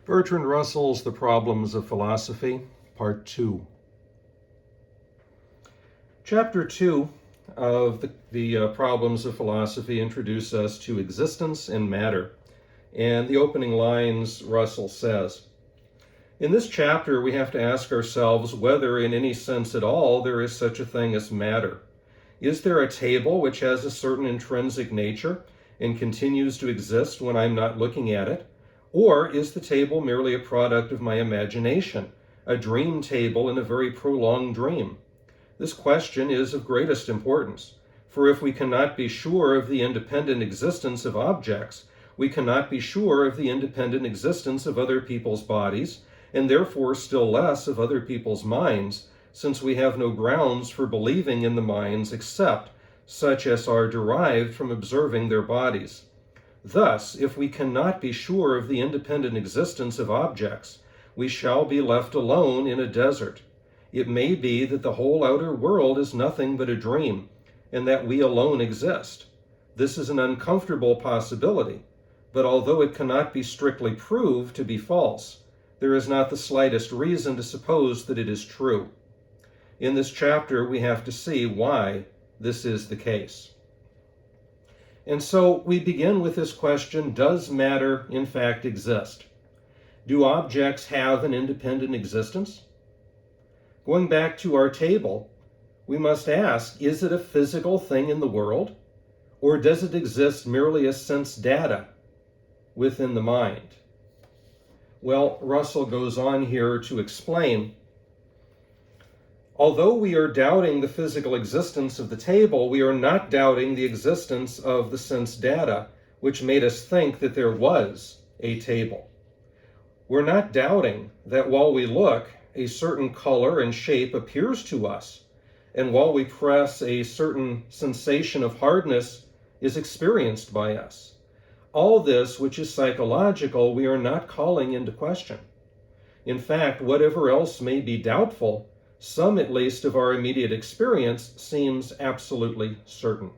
Bertrand Russell's The Problems of Philosophy, Part 2. Chapter 2 of the Problems of Philosophy introduce us to existence and matter. And the opening lines, Russell says, in this chapter we have to ask ourselves whether in any sense at all there is such a thing as matter. Is there a table which has a certain intrinsic nature and continues to exist when I'm not looking at it? Or is the table merely a product of my imagination, a dream table in a very prolonged dream? This question is of greatest importance, for if we cannot be sure of the independent existence of objects, we cannot be sure of the independent existence of other people's bodies, and therefore still less of other people's minds, since we have no grounds for believing in the minds except such as are derived from observing their bodies. Thus, if we cannot be sure of the independent existence of objects, we shall be left alone in a desert. It may be that the whole outer world is nothing but a dream, and that we alone exist. This is an uncomfortable possibility, but although it cannot be strictly proved to be false, there is not the slightest reason to suppose that it is true. In this chapter, we have to see why this is the case. And so we begin with this question, does matter in fact exist? Do objects have an independent existence? Going back to our table, we must ask, is it a physical thing in the world, or does it exist merely as sense data within the mind? Well, Russell goes on here to explain, although we are doubting the physical existence of the table, we are not doubting the existence of the sense data, which made us think that there was a table. We're not doubting that while we look, a certain color and shape appears to us, and while we press, a certain sensation of hardness is experienced by us. All this, which is psychological, we are not calling into question. In fact, whatever else may be doubtful, some at least of our immediate experience seems absolutely certain.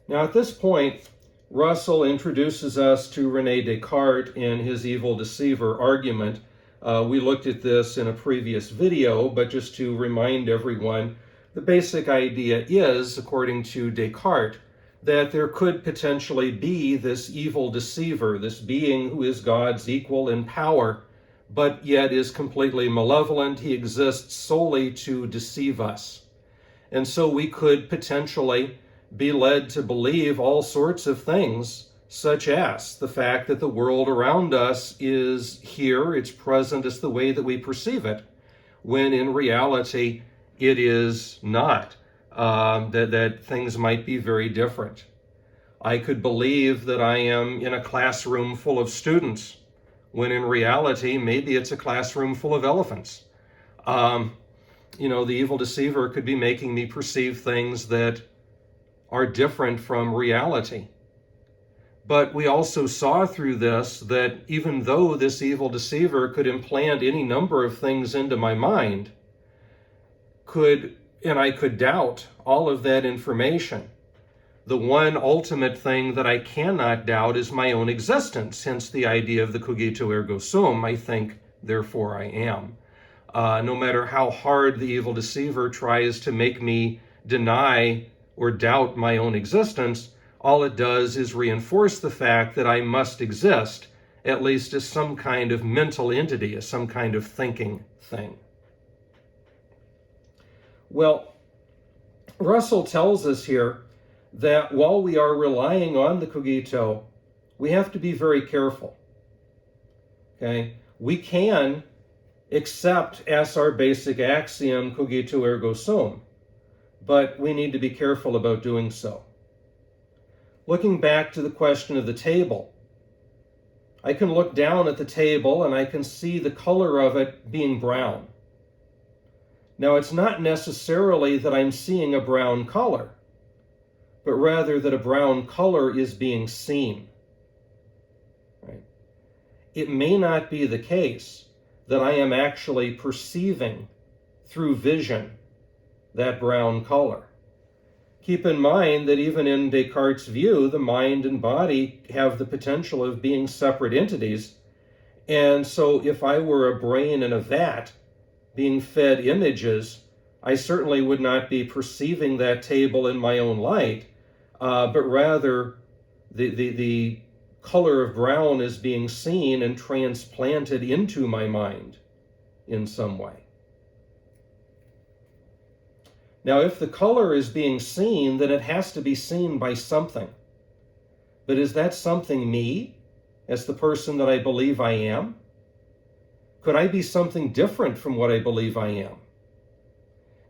Now at this point, Russell introduces us to René Descartes in his evil deceiver argument. We looked at this in a previous video, but just to remind everyone, the basic idea is, according to Descartes, that there could potentially be this evil deceiver, this being who is God's equal in power, but yet is completely malevolent. He exists solely to deceive us. And so we could potentially be led to believe all sorts of things, such as the fact that the world around us is here, it's present as the way that we perceive it, when in reality it is not. That things might be very different. I could believe that I am in a classroom full of students, when in reality, maybe it's a classroom full of elephants. The evil deceiver could be making me perceive things that are different from reality. But we also saw through this that even though this evil deceiver could implant any number of things into my mind, I could doubt all of that information. The one ultimate thing that I cannot doubt is my own existence, hence the idea of the cogito ergo sum, I think, therefore I am. No matter how hard the evil deceiver tries to make me deny or doubt my own existence, all it does is reinforce the fact that I must exist, at least as some kind of mental entity, as some kind of thinking thing. Well, Russell tells us here that while we are relying on the cogito, we have to be very careful. Okay? We can accept as our basic axiom cogito ergo sum, but we need to be careful about doing so. Looking back to the question of the table, I can look down at the table and I can see the color of it being brown. Now, it's not necessarily that I'm seeing a brown color, but rather that a brown color is being seen. Right? It may not be the case that I am actually perceiving through vision that brown color. Keep in mind that even in Descartes' view, the mind and body have the potential of being separate entities. And so if I were a brain in a vat being fed images, I certainly would not be perceiving that table in my own light, but rather the color of brown is being seen and transplanted into my mind in some way. Now, if the color is being seen, then it has to be seen by something. But is that something me, as the person that I believe I am? Could I be something different from what I believe I am?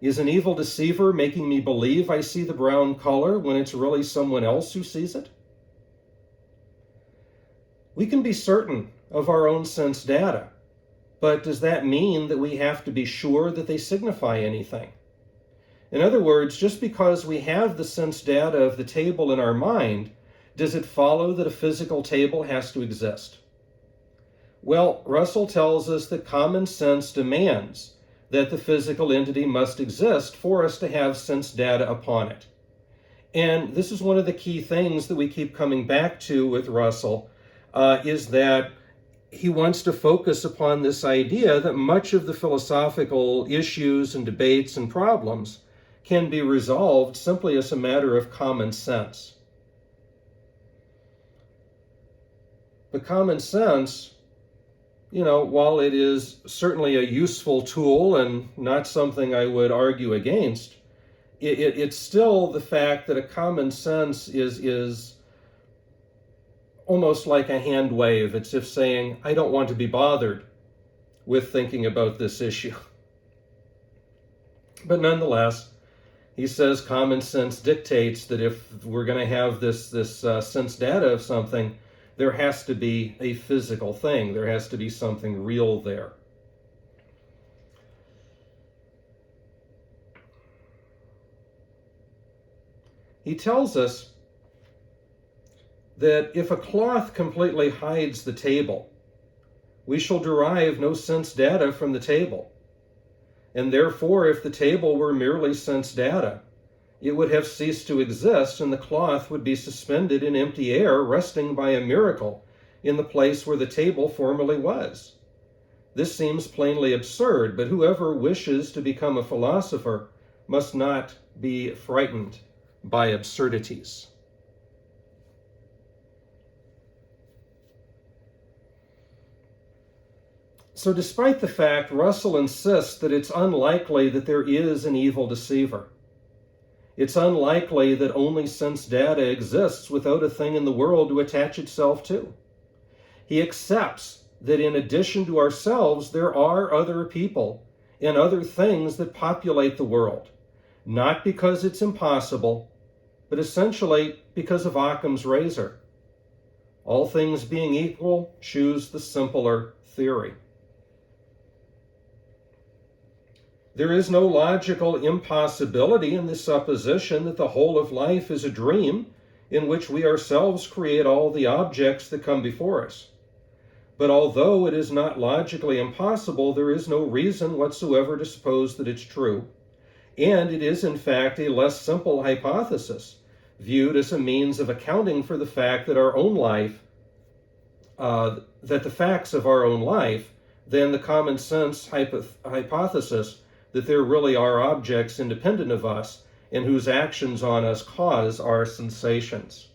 Is an evil deceiver making me believe I see the brown color when it's really someone else who sees it? We can be certain of our own sense data, but does that mean that we have to be sure that they signify anything? In other words, just because we have the sense data of the table in our mind, does it follow that a physical table has to exist? Well, Russell tells us that common sense demands that the physical entity must exist for us to have sense data upon it. And this is one of the key things that we keep coming back to with Russell, is that he wants to focus upon this idea that much of the philosophical issues and debates and problems can be resolved simply as a matter of common sense. But common sense, while it is certainly a useful tool and not something I would argue against, it's still the fact that a common sense is almost like a hand wave. It's if saying, I don't want to be bothered with thinking about this issue. But nonetheless, he says common sense dictates that if we're going to have this sense data of something, there has to be a physical thing. There has to be something real there. He tells us that if a cloth completely hides the table, we shall derive no sense data from the table. And therefore, if the table were merely sense data, it would have ceased to exist, and the cloth would be suspended in empty air, resting by a miracle in the place where the table formerly was. This seems plainly absurd, but whoever wishes to become a philosopher must not be frightened by absurdities. So despite the fact Russell insists that it's unlikely that there is an evil deceiver, it's unlikely that only sense data exists without a thing in the world to attach itself to. He accepts that in addition to ourselves, there are other people and other things that populate the world, not because it's impossible, but essentially because of Occam's razor. All things being equal, choose the simpler theory. There is no logical impossibility in the supposition that the whole of life is a dream in which we ourselves create all the objects that come before us. But although it is not logically impossible, there is no reason whatsoever to suppose that it's true. And it is in fact a less simple hypothesis, viewed as a means of accounting for the fact that our own life, that the facts of our own life, than the common sense hypothesis that there really are objects independent of us and whose actions on us cause our sensations.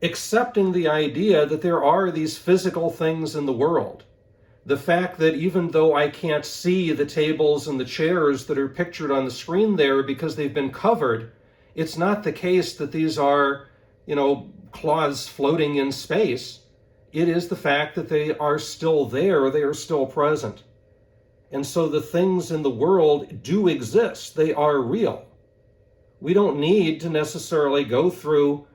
Accepting the idea that there are these physical things in the world, the fact that even though I can't see the tables and the chairs that are pictured on the screen there because they've been covered, it's not the case that these are, cloths floating in space. It is the fact that they are still there, they are still present. And so the things in the world do exist. They are real. We don't need to necessarily go through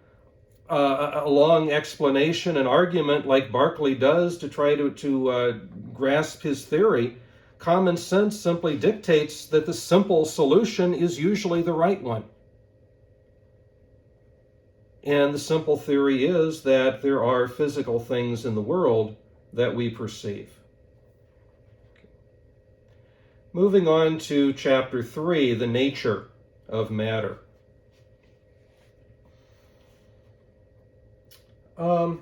a long explanation and argument like Berkeley does to try to grasp his theory. Common sense simply dictates that the simple solution is usually the right one. And the simple theory is that there are physical things in the world that we perceive. Moving on to chapter 3, the nature of matter. In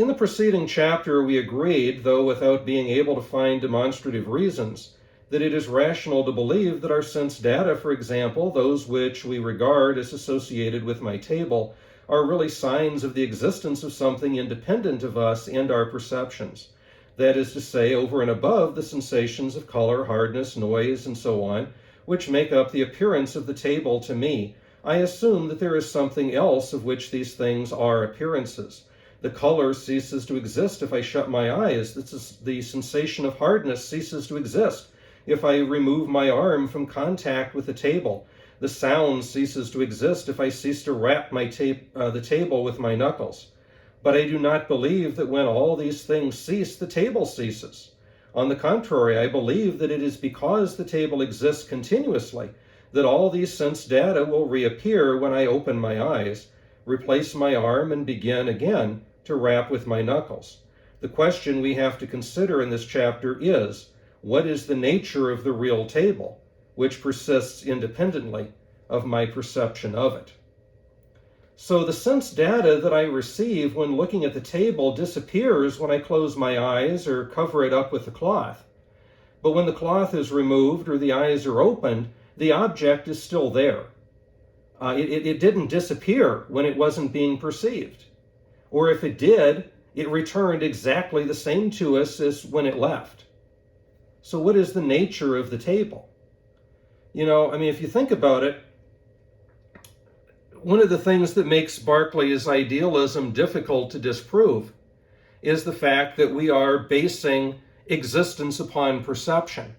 the preceding chapter, we agreed, though without being able to find demonstrative reasons, that it is rational to believe that our sense data, for example, those which we regard as associated with my table, are really signs of the existence of something independent of us and our perceptions. That is to say, over and above the sensations of color, hardness, noise, and so on, which make up the appearance of the table to me, I assume that there is something else of which these things are appearances. The color ceases to exist if I shut my eyes. The sensation of hardness ceases to exist if I remove my arm from contact with the table. The sound ceases to exist if I cease to rap the table with my knuckles. But I do not believe that when all these things cease, the table ceases. On the contrary, I believe that it is because the table exists continuously that all these sense data will reappear when I open my eyes, replace my arm, and begin again to rap with my knuckles. The question we have to consider in this chapter is, what is the nature of the real table, which persists independently of my perception of it? So the sense data that I receive when looking at the table disappears when I close my eyes or cover it up with the cloth. But when the cloth is removed or the eyes are opened, the object is still there. It didn't disappear when it wasn't being perceived. Or if it did, it returned exactly the same to us as when it left. So what is the nature of the table? If you think about it, one of the things that makes Berkeley's idealism difficult to disprove is the fact that we are basing existence upon perception.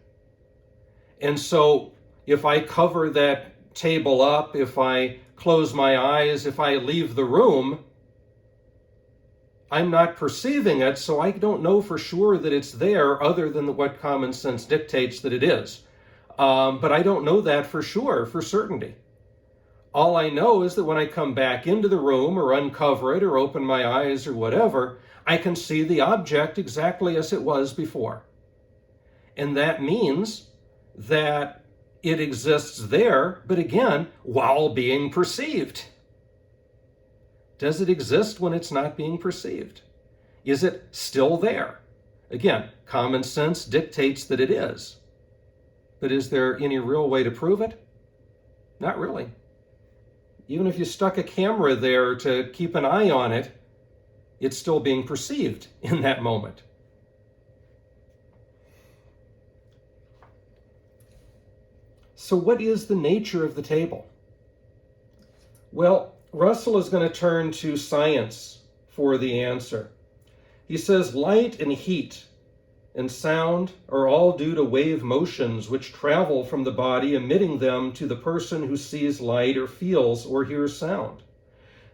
And so if I cover that table up, if I close my eyes, if I leave the room, I'm not perceiving it, so I don't know for sure that it's there other than what common sense dictates that it is. But I don't know that for sure, for certainty. All I know is that when I come back into the room or uncover it or open my eyes or whatever, I can see the object exactly as it was before. And that means that it exists there, but again, while being perceived. Does it exist when it's not being perceived? Is it still there? Again, common sense dictates that it is. But is there any real way to prove it? Not really. Even if you stuck a camera there to keep an eye on it, it's still being perceived in that moment. So what is the nature of the table? Well, Russell is going to turn to science for the answer. He says light and heat and sound are all due to wave motions which travel from the body, emitting them to the person who sees light or feels or hears sound.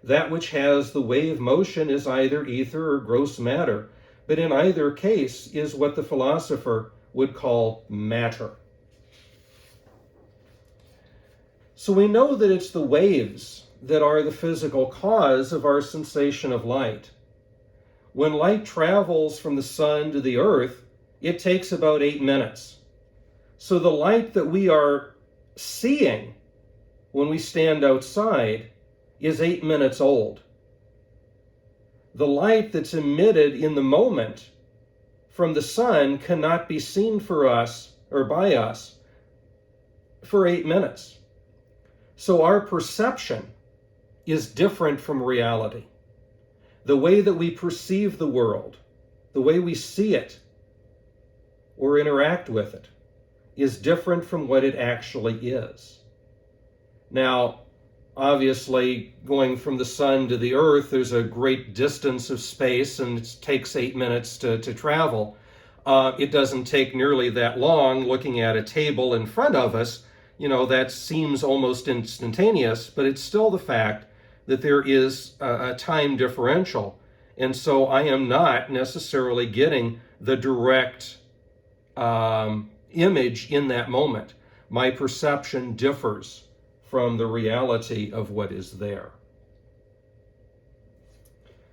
That which has the wave motion is either ether or gross matter, but in either case is what the philosopher would call matter. So we know that it's the waves that are the physical cause of our sensation of light. When light travels from the sun to the earth, it takes about 8 minutes. So the light that we are seeing when we stand outside is 8 minutes old. The light that's emitted in the moment from the sun cannot be seen for us or by us for 8 minutes. So our perception is different from reality. The way that we perceive the world, the way we see it or interact with it, is different from what it actually is. Now, obviously, going from the sun to the earth, there's a great distance of space, and it takes 8 minutes to travel. It doesn't take nearly that long looking at a table in front of us. That seems almost instantaneous, but it's still the fact that there is a time differential. And so I am not necessarily getting the direct image in that moment. My perception differs from the reality of what is there.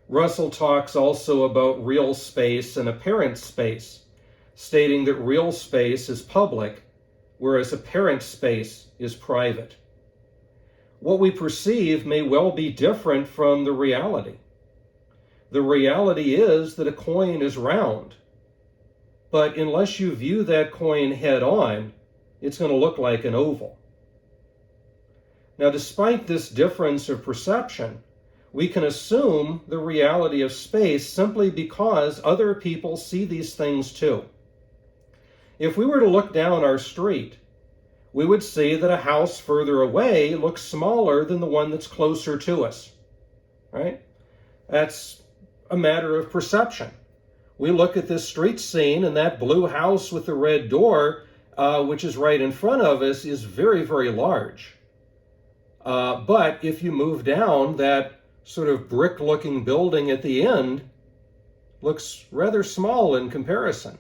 Russell talks also about real space and apparent space, stating that real space is public, whereas apparent space is private. what we perceive may well be different from the reality. The reality is that a coin is round, but unless you view that coin head on, it's going to look like an oval. Now, despite this difference of perception, we can assume the reality of space simply because other people see these things too. If we were to look down our street, we would see that a house further away looks smaller than the one that's closer to us, right? That's a matter of perception. We look at this street scene, and that blue house with the red door, which is right in front of us, is very, very large. But if you move down, that sort of brick-looking building at the end looks rather small in comparison.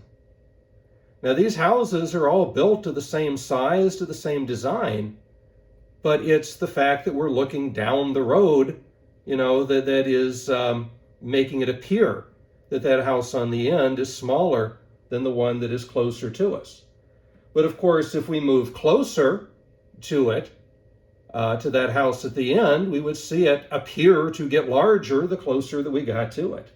Now, these houses are all built to the same size, to the same design, but it's the fact that we're looking down the road, that is making it appear that that house on the end is smaller than the one that is closer to us. But of course, if we move closer to it, to that house at the end, we would see it appear to get larger the closer that we got to it.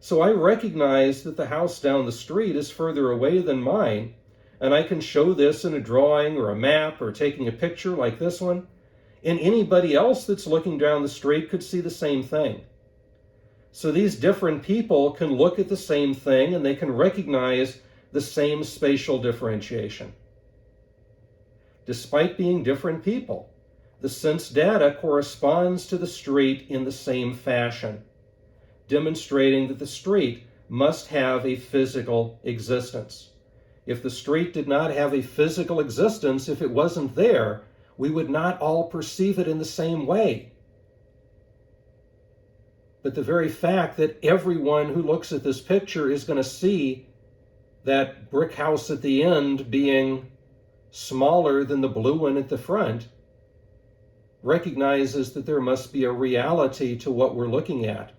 So I recognize that the house down the street is further away than mine, and I can show this in a drawing or a map or taking a picture like this one, and anybody else that's looking down the street could see the same thing. So these different people can look at the same thing and they can recognize the same spatial differentiation. Despite being different people, the sense data corresponds to the street in the same fashion, demonstrating that the street must have a physical existence. If the street did not have a physical existence, if it wasn't there, we would not all perceive it in the same way. But the very fact that everyone who looks at this picture is going to see that brick house at the end being smaller than the blue one at the front recognizes that there must be a reality to what we're looking at,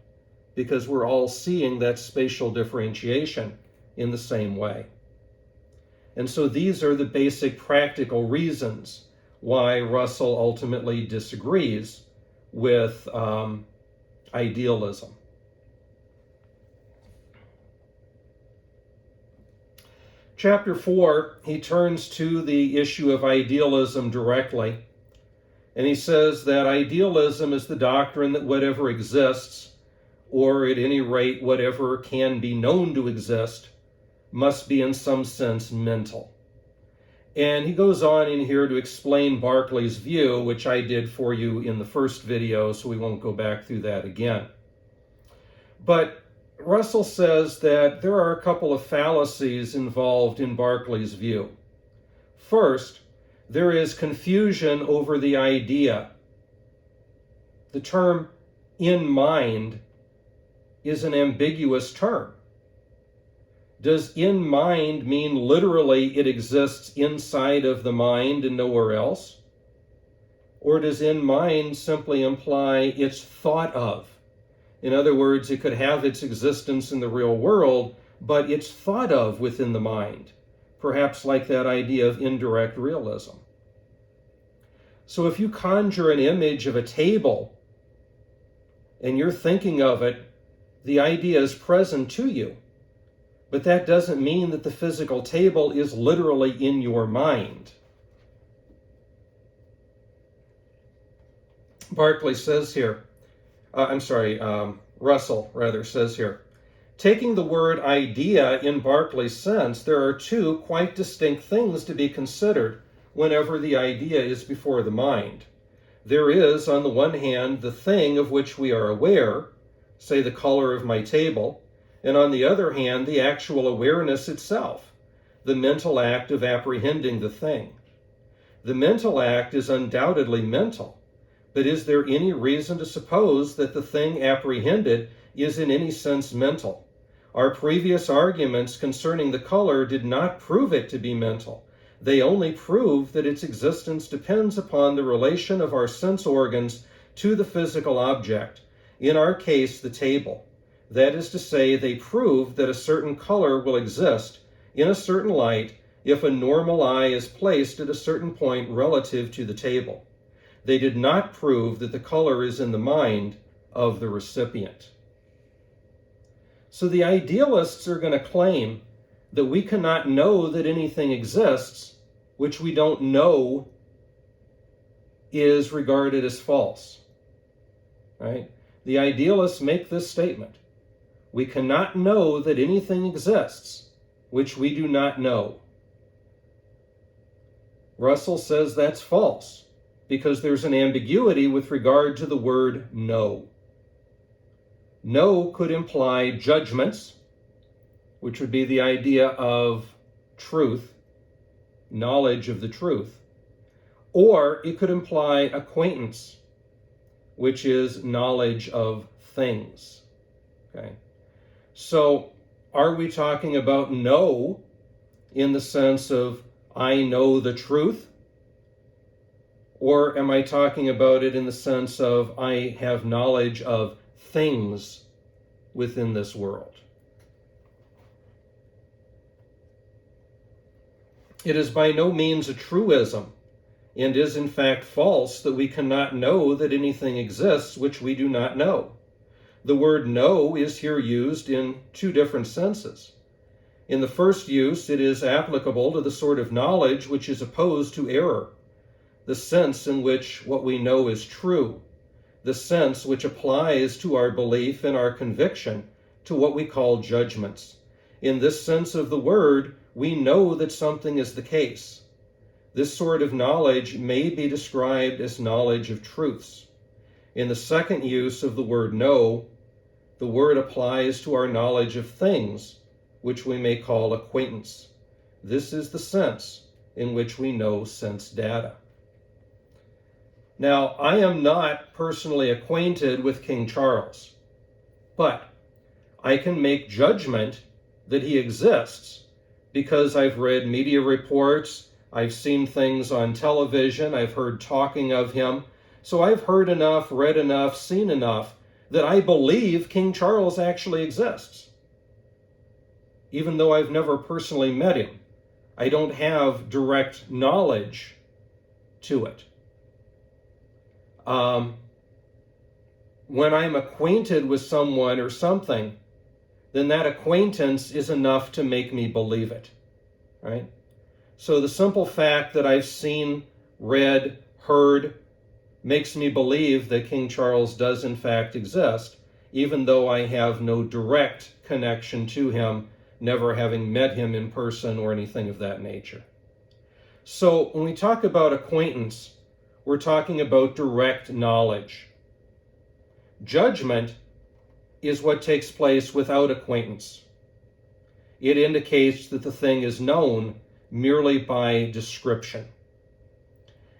because we're all seeing that spatial differentiation in the same way. And so these are the basic practical reasons why Russell ultimately disagrees with idealism. Chapter 4, he turns to the issue of idealism directly, and he says that idealism is the doctrine that whatever exists, or at any rate whatever can be known to exist, must be in some sense mental. And he goes on in here to explain Berkeley's view, which I did for you in the first video, so we won't go back through that again. But Russell says that there are a couple of fallacies involved in Berkeley's view. First, there is confusion over the idea. The term in mind is an ambiguous term. Does in mind mean literally it exists inside of the mind and nowhere else? Or does in mind simply imply it's thought of? In other words, it could have its existence in the real world, but it's thought of within the mind, perhaps like that idea of indirect realism. So if you conjure an image of a table and you're thinking of it, the idea is present to you, but that doesn't mean that the physical table is literally in your mind. Russell says here, taking the word idea in Berkeley's sense, there are two quite distinct things to be considered whenever the idea is before the mind. There is, on the one hand, the thing of which we are aware, say the color of my table, and on the other hand, the actual awareness itself, the mental act of apprehending the thing. The mental act is undoubtedly mental, but is there any reason to suppose that the thing apprehended is in any sense mental? Our previous arguments concerning the color did not prove it to be mental. They only prove that its existence depends upon the relation of our sense organs to the physical object, in our case, the table. That is to say, they prove that a certain color will exist in a certain light if a normal eye is placed at a certain point relative to the table. They did not prove that the color is in the mind of the recipient. So the idealists are going to claim that we cannot know that anything exists which we don't know is regarded as false. Right? The idealists make this statement. We cannot know that anything exists which we do not know. Russell says that's false because there's an ambiguity with regard to the word know. Know could imply judgments, which would be the idea of truth, knowledge of the truth, or it could imply acquaintance, which is knowledge of things. Okay? So, are we talking about know in the sense of I know the truth? Or am I talking about it in the sense of I have knowledge of things within this world? It is by no means a truism, and is in fact false, that we cannot know that anything exists which we do not know. The word know is here used in two different senses. In the first use, it is applicable to the sort of knowledge which is opposed to error, the sense in which what we know is true, the sense which applies to our belief and our conviction to what we call judgments. In this sense of the word, we know that something is the case. This sort of knowledge may be described as knowledge of truths. In the second use of the word know, the word applies to our knowledge of things, which we may call acquaintance. This is the sense in which we know sense data. Now, I am not personally acquainted with King Charles, but I can make judgment that he exists because I've read media reports, I've seen things on television, I've heard talking of him. So I've heard enough, read enough, seen enough that I believe King Charles actually exists. Even though I've never personally met him, I don't have direct knowledge to it. When I'm acquainted with someone or something, then that acquaintance is enough to make me believe it, right? So the simple fact that I've seen, read, heard, makes me believe that King Charles does in fact exist, even though I have no direct connection to him, never having met him in person or anything of that nature. So when we talk about acquaintance, we're talking about direct knowledge. Judgment is what takes place without acquaintance. It indicates that the thing is known merely by description.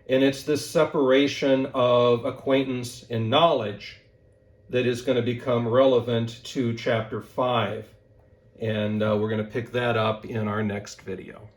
And it's this separation of acquaintance and knowledge that is going to become relevant to chapter 5. And we're going to pick that up in our next video.